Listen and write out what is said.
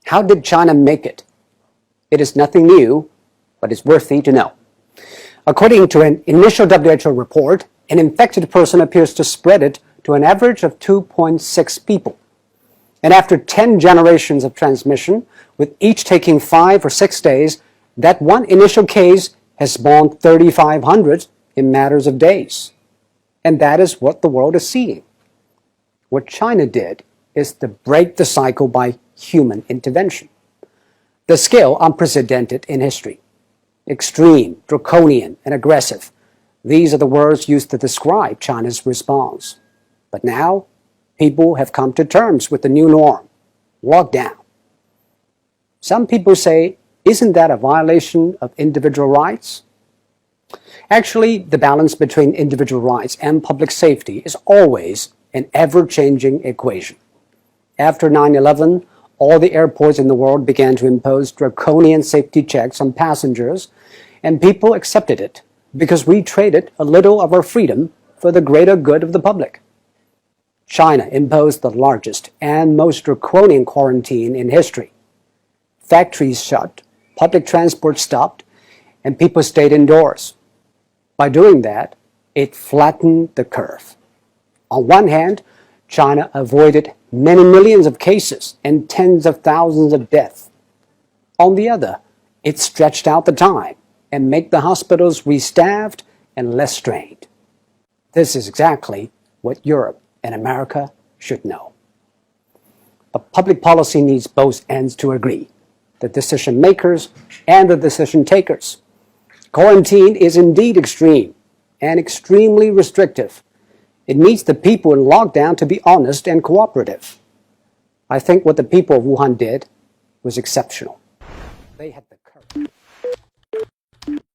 How did China make it? It is nothing new, but it's worthy to know. According to an initial WHO report, an infected person appears to spread it to an average of 2.6 people. And after 10 generations of transmission, with each taking 5 or 6 days, that one initial case has spawned 3,500 in matters of days. And that is what the world is seeing. What China did is to break the cycle by human intervention. The scale unprecedented in history. Extreme, draconian, and aggressive. These are the words used to describe China's response. But now, people have come to terms with the new norm, lockdown. Some people say, isn't that a violation of individual rights? Actually, the balance between individual rights and public safety is always an ever-changing equation. After 9/11, all the airports in the world began to impose draconian safety checks on passengers, and people accepted it because we traded a little of our freedom for the greater good of the public. China imposed the largest and most draconian quarantine in history. Factories shut, public transport stopped, and people stayed indoors. By doing that, it flattened the curve. On one hand, China avoided many millions of cases and tens of thousands of deaths. On the other, it stretched out the time and made the hospitals restaffed and less strained. This is exactly what Europe and America should know. But public policy needs both ends to agree, the decision makers and the decision takers. Quarantine is indeed extreme and extremely restrictive. It needs the people in lockdown to be honest and cooperative. I think what the people of Wuhan did was exceptional. They had the courage.